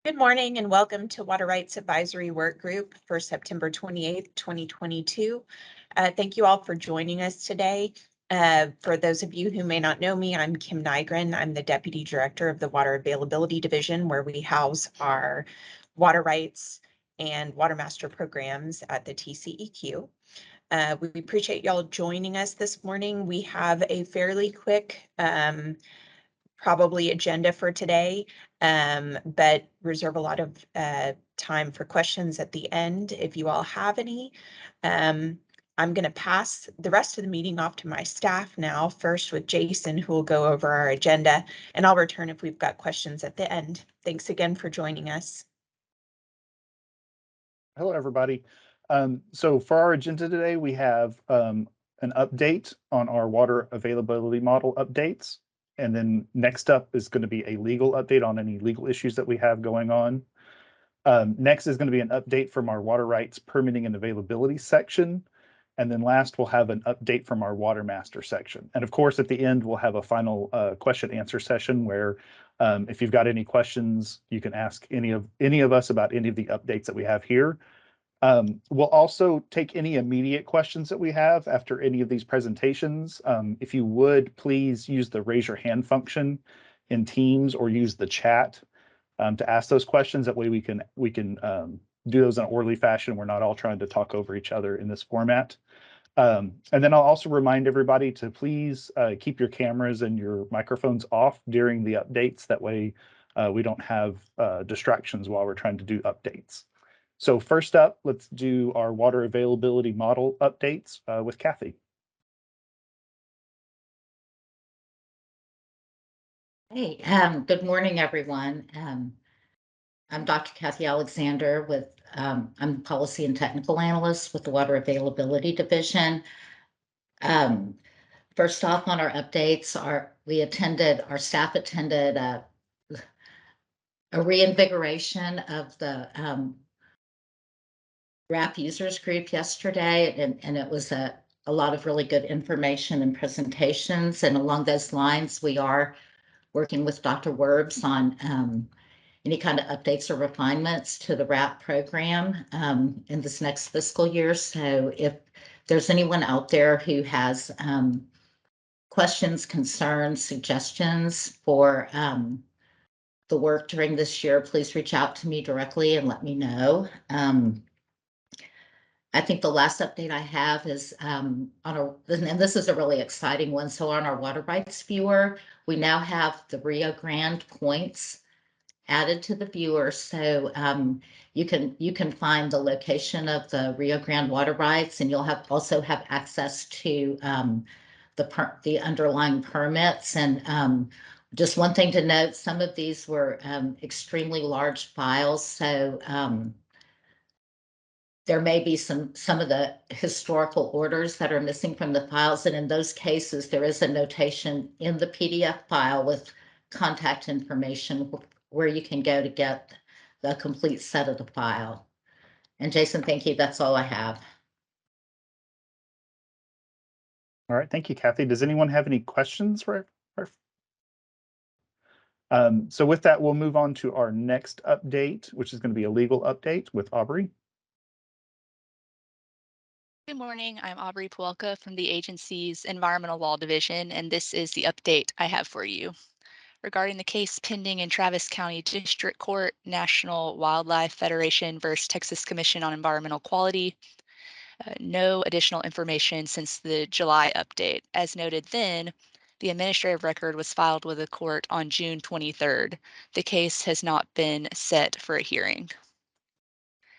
Good morning and welcome to Water Rights Advisory Work Group for September 28th, 2022. Thank you all for joining us today. For those of you who may not know me, I'm Kim Nygren. I'm the Deputy Director of the Water Availability Division, where we house our water rights and Quartermaster programs at the TCEQ. We appreciate y'all joining us this morning. We have a fairly quick probably agenda for today, but reserve a lot of time for questions at the end if you all have any. I'm going to pass the rest of the meeting off to my staff now, first with Jason, who will go over our agenda, and I'll return if we've got questions at the end. Thanks again for joining us. Hello, everybody. So for our agenda today, we have an update on our water availability model updates. And then next up is going to be a legal update on any legal issues that we have going on. Next is going to be an update from our water rights permitting and availability section. And then last, we'll have an update from our Quartermaster section. And of course, at the end, we'll have a final question answer session where if you've got any questions, you can ask any of us about any of the updates that we have here. We'll also take any immediate questions that we have after any of these presentations. If you would, please use the raise your hand function in Teams or use the chat to ask those questions. That way we can do those in an orderly fashion. We're not all trying to talk over each other in this format. And then I'll also remind everybody to please keep your cameras and your microphones off during the updates. That way we don't have distractions while we're trying to do updates. So first up, let's do our water availability model updates with Kathy. Hey, good morning, everyone. I'm Dr. Kathy Alexander with, I'm Policy and Technical Analyst with the Water Availability Division. First off on our updates, our staff attended a reinvigoration of the WRAP users group yesterday, and it was a lot of really good information and presentations. And along those lines, we are working with Dr. Werbs on any kind of updates or refinements to the WRAP program in this next fiscal year. So if there's anyone out there who has questions, concerns, suggestions for the work during this year, please reach out to me directly and let me know. I think the last update I have is and this is a really exciting one. So on our water rights viewer, we now have the Rio Grande points added to the viewer. So you can find the location of the Rio Grande water rights, and you'll also have access to the underlying permits. And just one thing to note, some of these were extremely large files. So there may be some of the historical orders that are missing from the files. And in those cases, there is a notation in the PDF file with contact information where you can go to get the complete set of the file. And Jason, thank you. That's all I have. All right, thank you, Kathy. Does anyone have any questions for her? So with that, we'll move on to our next update, which is going to be a legal update with Aubrey. Good morning, I'm Aubrey Puelka from the agency's Environmental Law Division, and this is the update I have for you. Regarding the case pending in Travis County District Court, National Wildlife Federation versus Texas Commission on Environmental Quality, no additional information since the July update. As noted then, the administrative record was filed with the court on June 23rd. The case has not been set for a hearing.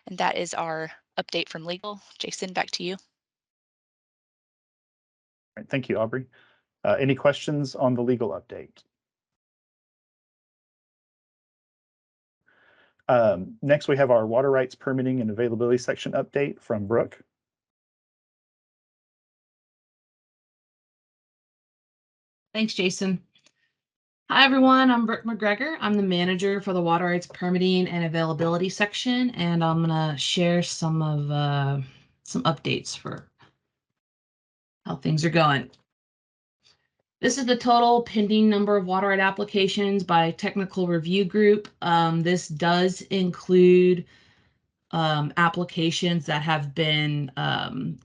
And that is our update from legal. Jason, back to you. All right, thank you, Aubrey. Any questions on the legal update? Next, we have our water rights permitting and availability section update from Brooke. Thanks, Jason. Hi, everyone. I'm Brooke McGregor. I'm the manager for the water rights permitting and availability section, and I'm going to share some updates for how things are going. This is the total pending number of water right applications by technical review group. This does include applications that have been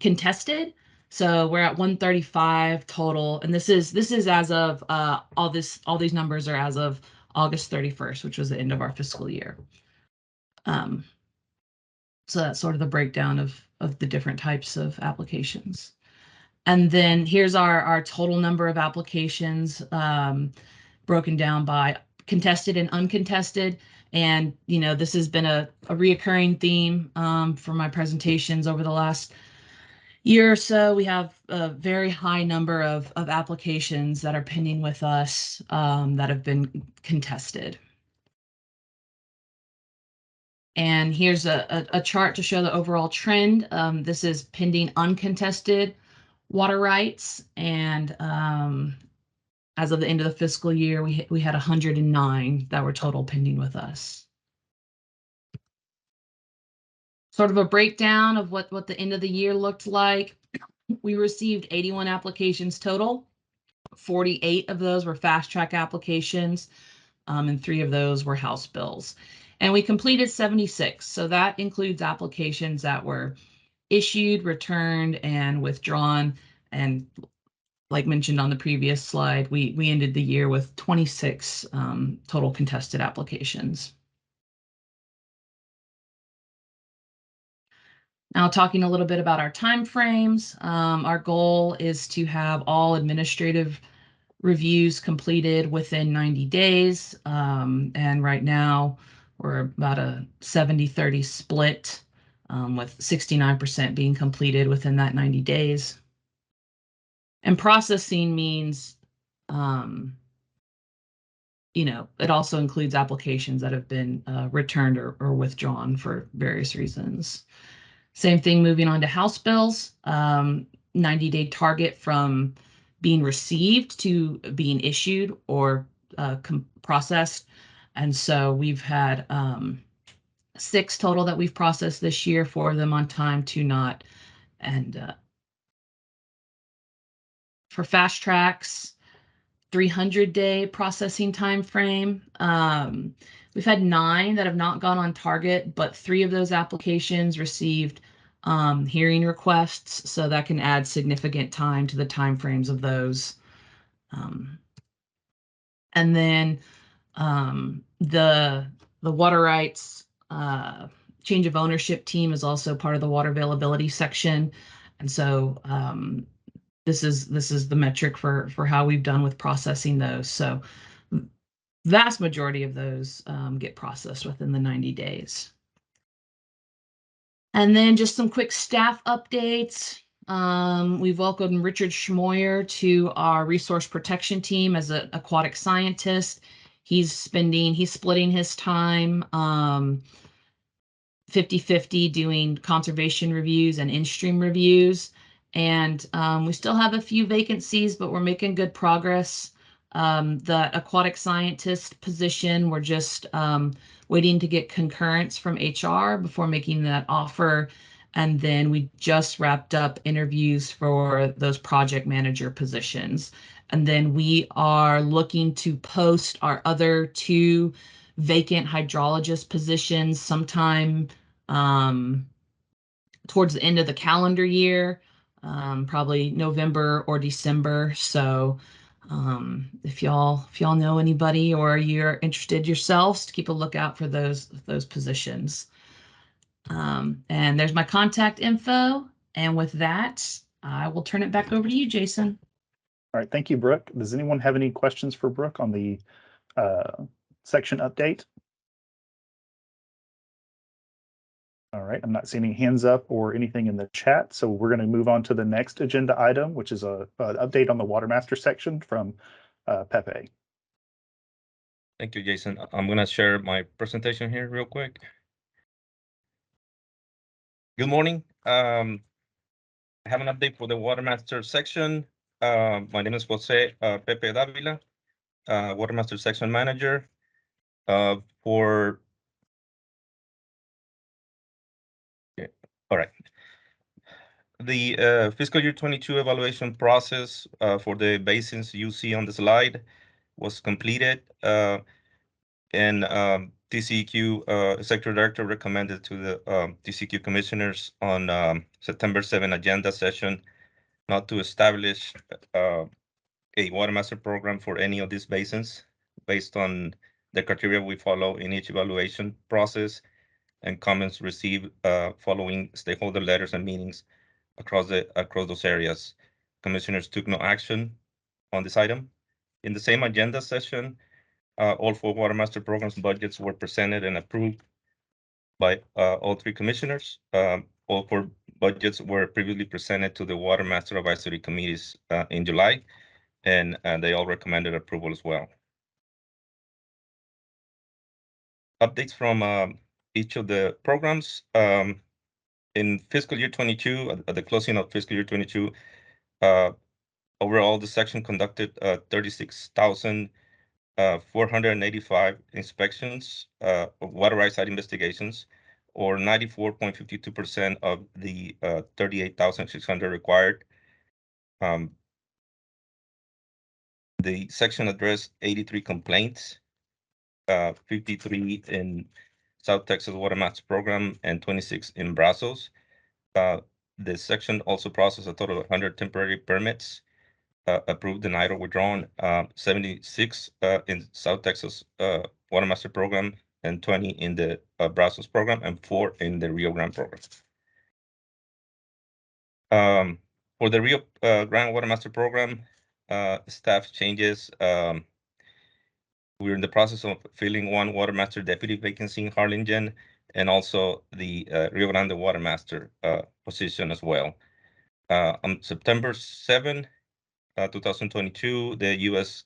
contested. So we're at 135 total, and this is as of all these numbers are as of August 31st, which was the end of our fiscal year. So that's sort of the breakdown of the different types of applications. And then here's our total number of applications broken down by contested and uncontested. And, you know, this has been a reoccurring theme for my presentations over the last year or so. We have a very high number of applications that are pending with us that have been contested. And here's a chart to show the overall trend. This is pending uncontested water rights. And as of the end of the fiscal year, we had 109 that were total pending with us. Sort of a breakdown of what the end of the year looked like. We received 81 applications total. 48 of those were fast track applications, and 3 of those were House bills. And we completed 76. So that includes applications that were issued, returned, and withdrawn. And like mentioned on the previous slide, we ended the year with 26 total contested applications. Now, talking a little bit about our timeframes, our goal is to have all administrative reviews completed within 90 days. And right now, we're about a 70-30 split, with 69% being completed within that 90 days. And processing means, you know, it also includes applications that have been returned or withdrawn for various reasons. Same thing moving on to House bills, 90-day target from being received to being issued or processed. And so we've had 6 total that we've processed this year, 4 of them on time, 2 not. And for fast tracks, 300-day processing time frame. We've had 9 that have not gone on target, but 3 of those applications received hearing requests, so that can add significant time to the time frames of those. And then the water rights change of ownership team is also part of the water availability section, and so this is the metric for how we've done with processing those. So vast majority of those get processed within the 90 days. And then just some quick staff updates. We've welcomed Richard Schmoyer to our resource protection team as an aquatic scientist. He's splitting his time 50-50 doing conservation reviews and in-stream reviews. And we still have a few vacancies, but we're making good progress. The aquatic scientist position, we're just waiting to get concurrence from HR before making that offer. And then we just wrapped up interviews for those project manager positions. And then we are looking to post our other 2 vacant hydrologist positions sometime towards the end of the calendar year, probably November or December. So if y'all know anybody or you're interested yourselves, to keep a lookout for those positions. And there's my contact info. And with that, I will turn it back over to you, Jason. All right, thank you, Brooke. Does anyone have any questions for Brooke on the section update? All right, I'm not seeing any hands up or anything in the chat, so we're going to move on to the next agenda item, which is an update on the Quartermaster section from Pepe. Thank you, Jason. I'm going to share my presentation here real quick. Good morning. I have an update for the Quartermaster section. My name is Jose Pepe Davila, Quartermaster section manager. All right. The fiscal year 22 evaluation process for the basins you see on the slide was completed, and TCEQ Executive Director recommended to the TCEQ commissioners on September 7 agenda session not to establish a Watermaster program for any of these basins based on the criteria we follow in each evaluation process and comments received following stakeholder letters and meetings across those areas. Commissioners took no action on this item. In the same agenda session, all 4 Watermaster programs budgets were presented and approved by all 3 commissioners. All 4 budgets were previously presented to the Watermaster Advisory Committees in July, and they all recommended approval as well. Updates from each of the programs. In fiscal year 22, at the closing of fiscal year 22, overall, the section conducted 36,485 inspections of water rights site investigations, or 94.52% of the 38,600 required. The section addressed 83 complaints, 53 in South Texas Watermaster Program and 26 in Brazos. The section also processed a total of 100 temporary permits, approved, denied, or withdrawn, 76 in South Texas Watermaster Program and 20 in the Brazos Program and 4 in the Rio Grande Program. For the Rio Grande Watermaster Program, staff changes. We're in the process of filling 1 Watermaster deputy vacancy in Harlingen, and also the Rio Grande Watermaster position as well. On September 7, 2022, the U.S.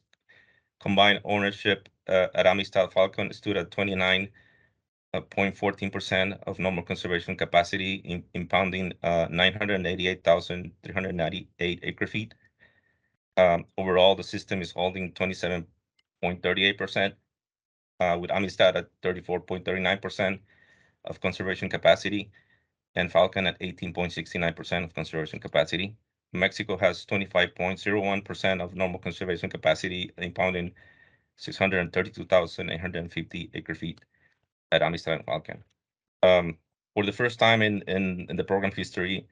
combined ownership at Amistad Falcon stood at 29.14% of normal conservation capacity, impounding 988,398 acre feet. Overall, the system is holding 27.38%, with Amistad at 34.39% of conservation capacity, and Falcon at 18.69% of conservation capacity. Mexico has 25.01% of normal conservation capacity, impounding 632,850 acre feet at Amistad and Falcon. For the first time in the program history,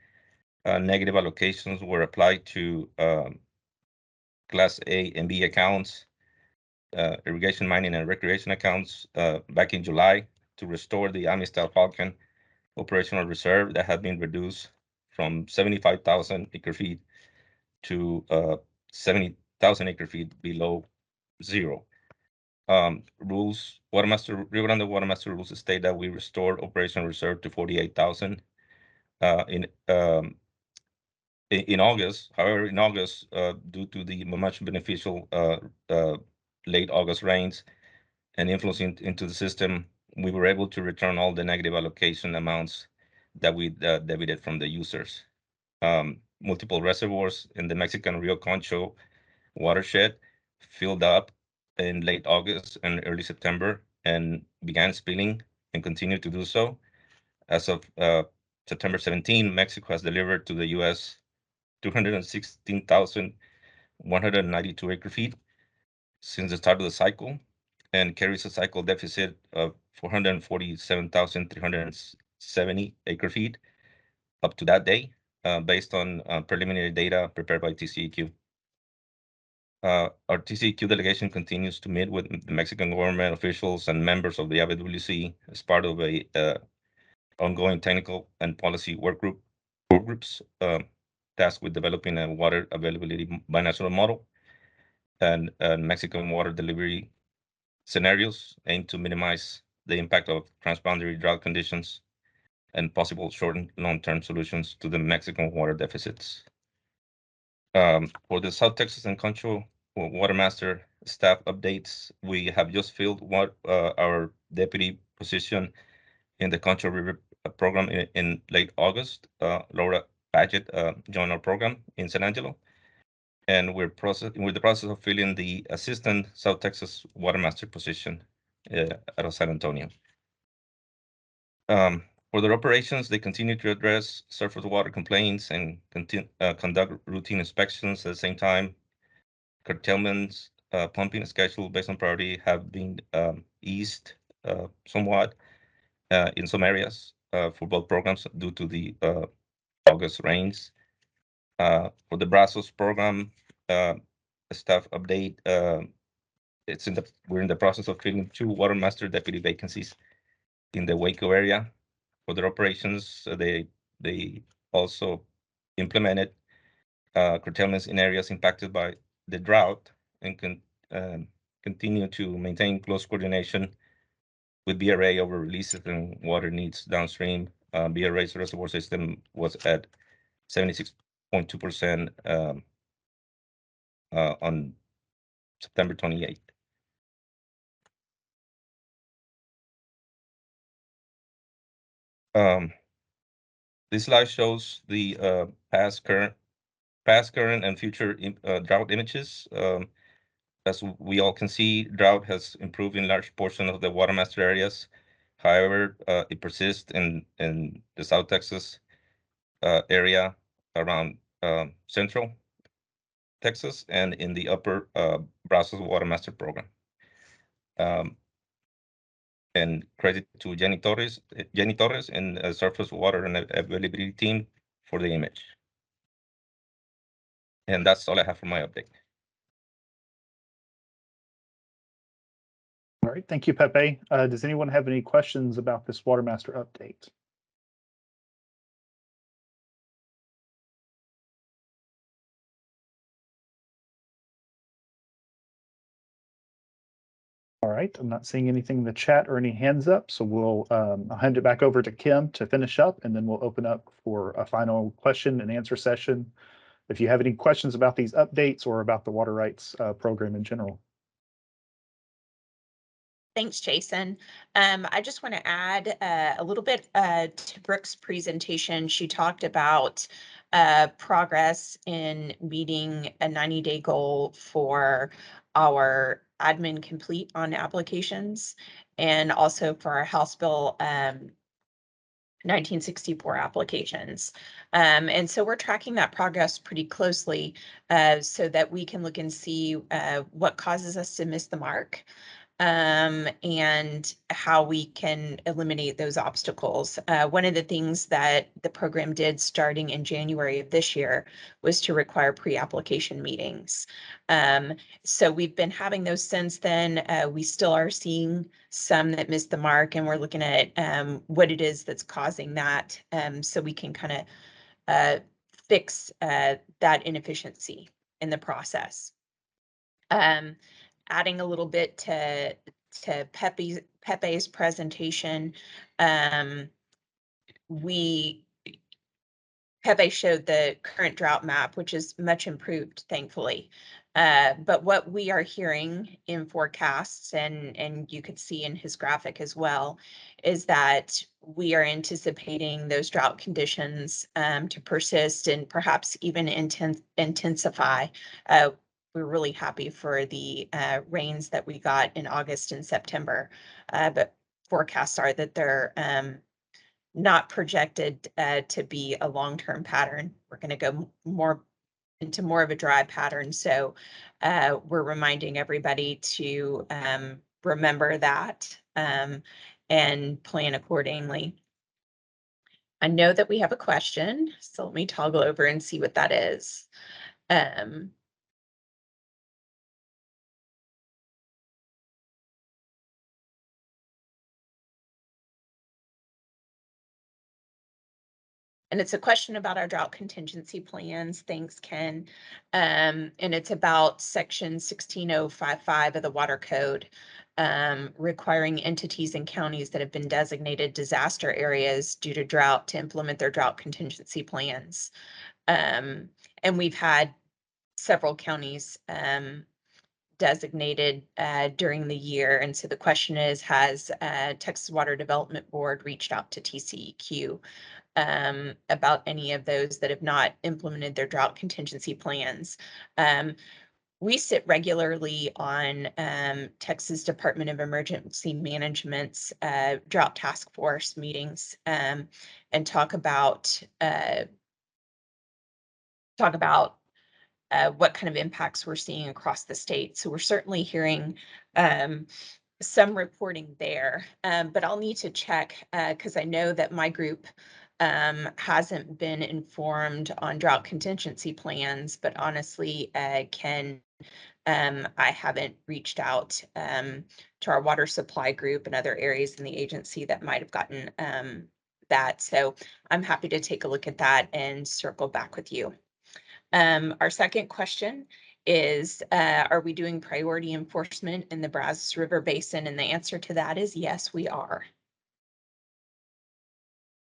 negative allocations were applied to Class A and B accounts, irrigation, mining, and recreation accounts back in July to restore the Amistad Falcon operational reserve that had been reduced from 75,000 acre feet to 70,000 acre feet below zero. Rules, Rio Grande Watermaster rules state that we restored operational reserve to 48,000 in August. However, in August, due to the much beneficial late August rains and influencing into the system, we were able to return all the negative allocation amounts that we debited from the users. Multiple reservoirs in the Mexican Rio Concho watershed filled up in late August and early September and began spilling and continued to do so. As of September 17, Mexico has delivered to the U.S. 216,192 acre feet since the start of the cycle, and carries a cycle deficit of 447,370 acre feet up to that day, based on preliminary data prepared by TCEQ. Our TCEQ delegation continues to meet with the Mexican government officials and members of the IWC as part of a ongoing technical and policy work groups tasked with developing a water availability binational model and Mexican water delivery scenarios aimed to minimize the impact of transboundary drought conditions and possible short and long-term solutions to the Mexican water deficits. For the South Texas and Concho Watermaster staff updates, we have just filled our deputy position in the Concho River program in late August. Laura Paget joined our program in San Angelo, and we're the process of filling the assistant South Texas Watermaster position out of San Antonio. For their operations, they continue to address surface water complaints and conduct routine inspections. At the same time, curtailments, pumping schedule based on priority have been eased somewhat in some areas for both programs due to the August rains. For the Brazos program, staff update, we're in the process of filling 2 Quartermaster deputy vacancies in the Waco area. For their operations, they also implemented curtailments in areas impacted by the drought and continue to maintain close coordination with BRA over releases and water needs downstream. BRA's reservoir system was at 76.2% on September 28th. This slide shows the past, current, and future drought images. As we all can see, drought has improved in large portion of the Watermaster areas. However, it persists in the South Texas area around Central Texas and in the upper Brazos Watermaster program. And credit to Jenny Torres and Surface Water and Availability team for the image. And that's all I have for my update. All right, thank you, Pepe. Does anyone have any questions about this Watermaster update? All right, I'm not seeing anything in the chat or any hands up, so we'll I'll hand it back over to Kim to finish up, and then we'll open up for a final question and answer session. If you have any questions about these updates or about the water rights program in general. Thanks, Jason. I just want to add a little bit to Brooke's presentation. She talked about progress in meeting a 90-day goal for our admin complete on applications and also for our House Bill 1964 applications. And so we're tracking that progress pretty closely so that we can look and see what causes us to miss the mark. And how we can eliminate those obstacles. One of the things that the program did starting in January of this year was to require pre-application meetings. So we've been having those since then. We still are seeing some that miss the mark, and we're looking at what it is that's causing that so we can kind of fix that inefficiency in the process. Adding a little bit to Pepe's presentation, Pepe showed the current drought map, which is much improved, thankfully. But what we are hearing in forecasts, and you could see in his graphic as well, is that we are anticipating those drought conditions to persist and perhaps even intensify. We're really happy for the rains that we got in August and September, but forecasts are that they're not projected to be a long-term pattern. We're going to go into more of a dry pattern. So we're reminding everybody to remember that and plan accordingly. I know that we have a question, so let me toggle over and see what that is. And it's a question about our drought contingency plans. Thanks, Ken. And it's about section 16055 of the Water Code, requiring entities and counties that have been designated disaster areas due to drought to implement their drought contingency plans. And we've had several counties designated during the year. And so the question is, has Texas Water Development Board reached out to TCEQ about any of those that have not implemented their drought contingency plans? we sit regularly on Texas Department of Emergency Management's drought task force meetings and talk about what kind of impacts we're seeing across the state. So we're certainly hearing some reporting there, but I'll need to check because I know that my group hasn't been informed on drought contingency plans, but honestly, I haven't reached out to our water supply group and other areas in the agency that might have gotten that. So I'm happy to take a look at that and circle back with you. Our second question is, are we doing priority enforcement in the Brazos River Basin? And the answer to that is yes, we are.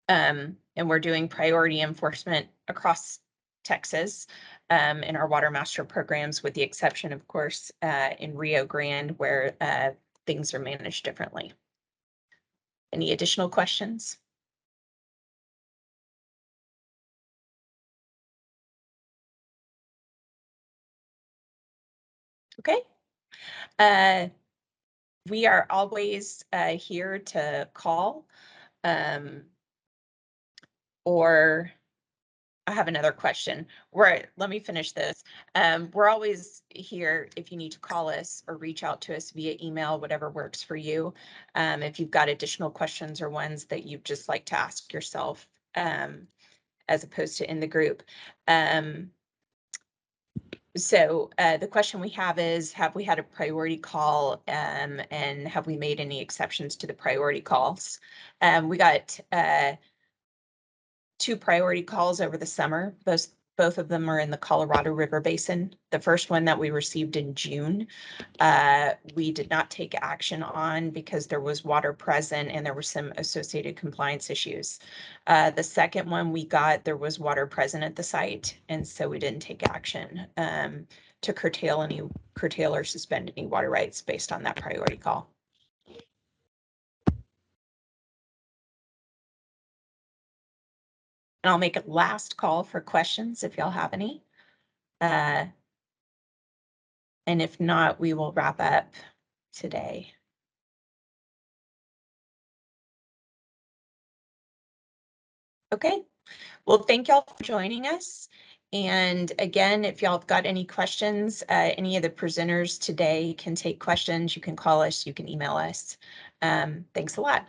And we're doing priority enforcement across Texas in our Water Master programs, with the exception, of course, in Rio Grande, where things are managed differently. Any additional questions? Okay. We are always here to call. Or I have another question. Let me finish this. We're always here if you need to call us or reach out to us via email, whatever works for you. If you've got additional questions or ones that you'd just like to ask yourself, as opposed to in the group. So the question we have is, have we had a priority call and have we made any exceptions to the priority calls? We got 2 priority calls over the summer. Both of them are in the Colorado River Basin. The first one that we received in June, we did not take action on because there was water present and there were some associated compliance issues. The second one we got, there was water present at the site, and so we didn't take action to curtail or suspend any water rights based on that priority call. And I'll make a last call for questions if y'all have any. And if not, we will wrap up today. Okay, well, thank y'all for joining us. And again, if y'all have got any questions, any of the presenters today can take questions. You can call us, you can email us. Thanks a lot.